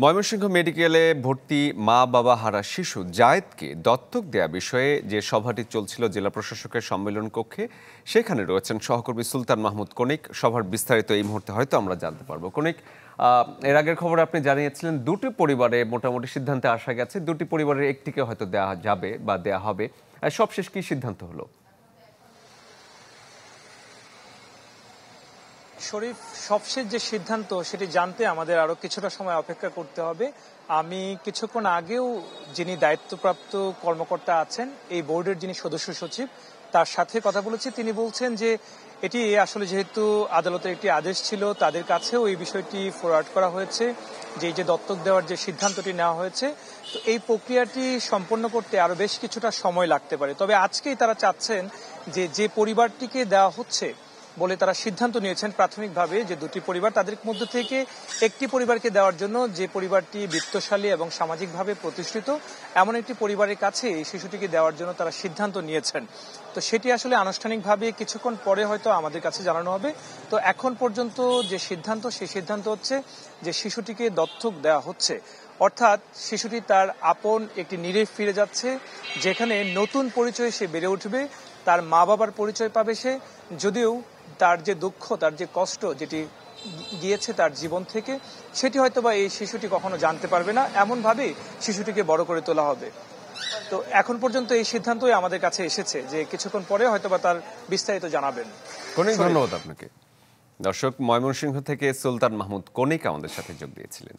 ময়মনসিংহ মেডিকেলে ভর্তি মা বাবা হারা শিশু জায়েদকে দত্তক দেয়া বিষয়ে যে সভাটি চলছিল জেলা প্রশাসকের সম্মেলন কক্ষে, সেখানে রয়েছেন সহকর্মী সুলতান মাহমুদ কনিক। সভার বিস্তারিত এই মুহূর্তে হয়তো আমরা জানতে পারবো। কনিক, এর আগের খবরে আপনি জানিয়েছিলেন দুটি পরিবারে মোটামুটি সিদ্ধান্তে আসা গেছে, দুটি পরিবারের একটিকে হয়তো দেওয়া যাবে বা দেওয়া হবে। সবশেষ কি সিদ্ধান্ত হলো? শরীফ, সবশেষ যে সিদ্ধান্ত সেটি জানতে আমাদের আরো কিছুটা সময় অপেক্ষা করতে হবে। আমি কিছুক্ষণ আগেও যিনি দায়িত্বপ্রাপ্ত কর্মকর্তা আছেন, এই বোর্ডের যিনি সদস্য সচিব, তার সাথে কথা বলেছি। তিনি বলছেন যে এটি আসলে যেহেতু আদালতের একটি আদেশ ছিল, তাদের কাছেও এই বিষয়টি ফরওয়ার্ড করা হয়েছে যে এই যে দত্তক দেওয়ার যে সিদ্ধান্তটি নেওয়া হয়েছে, তো এই প্রক্রিয়াটি সম্পন্ন করতে আরো বেশ কিছুটা সময় লাগতে পারে। তবে আজকেই তারা চাচ্ছেন যে যে পরিবারটিকে দেওয়া হচ্ছে বলে তারা সিদ্ধান্ত নিয়েছেন প্রাথমিকভাবে, যে দুটি পরিবার, তাদের মধ্য থেকে একটি পরিবারকে দেওয়ার জন্য, যে পরিবারটি বিত্তশালী এবং সামাজিকভাবে প্রতিষ্ঠিত, এমন একটি পরিবারের কাছে এই শিশুটিকে দেওয়ার জন্য তারা সিদ্ধান্ত নিয়েছেন। তো সেটি আসলে আনুষ্ঠানিকভাবে কিছুক্ষণ পরে হয়তো আমাদের কাছে জানানো হবে। তো এখন পর্যন্ত যে সিদ্ধান্ত, সেই সিদ্ধান্ত হচ্ছে যে শিশুটিকে দত্তক দেওয়া হচ্ছে, অর্থাৎ শিশুটি তার আপন একটি নিরে ফিরে যাচ্ছে, যেখানে নতুন পরিচয়ে সে বেড়ে উঠবে, তার মা বাবার পরিচয় পাবে সে, যদিও তার যে দুঃখ, তার যে কষ্ট যেটি গিয়েছে তার জীবন থেকে, সেটি হয়তোবা এই শিশুটি কখনো জানতে পারবে না। এমনভাবেই শিশুটিকে বড় করে তোলা হবে। তো এখন পর্যন্ত এই সিদ্ধান্তই আমাদের কাছে এসেছে, যে কিছুক্ষণ পরে হয়তোবা তার বিস্তারিত জানাবেন। অনেক ধন্যবাদ আপনাকে। দর্শক, ময়মনসিংহ থেকে সুলতান মাহমুদ কনিক আমাদের সাথে যোগ দিয়েছিলেন।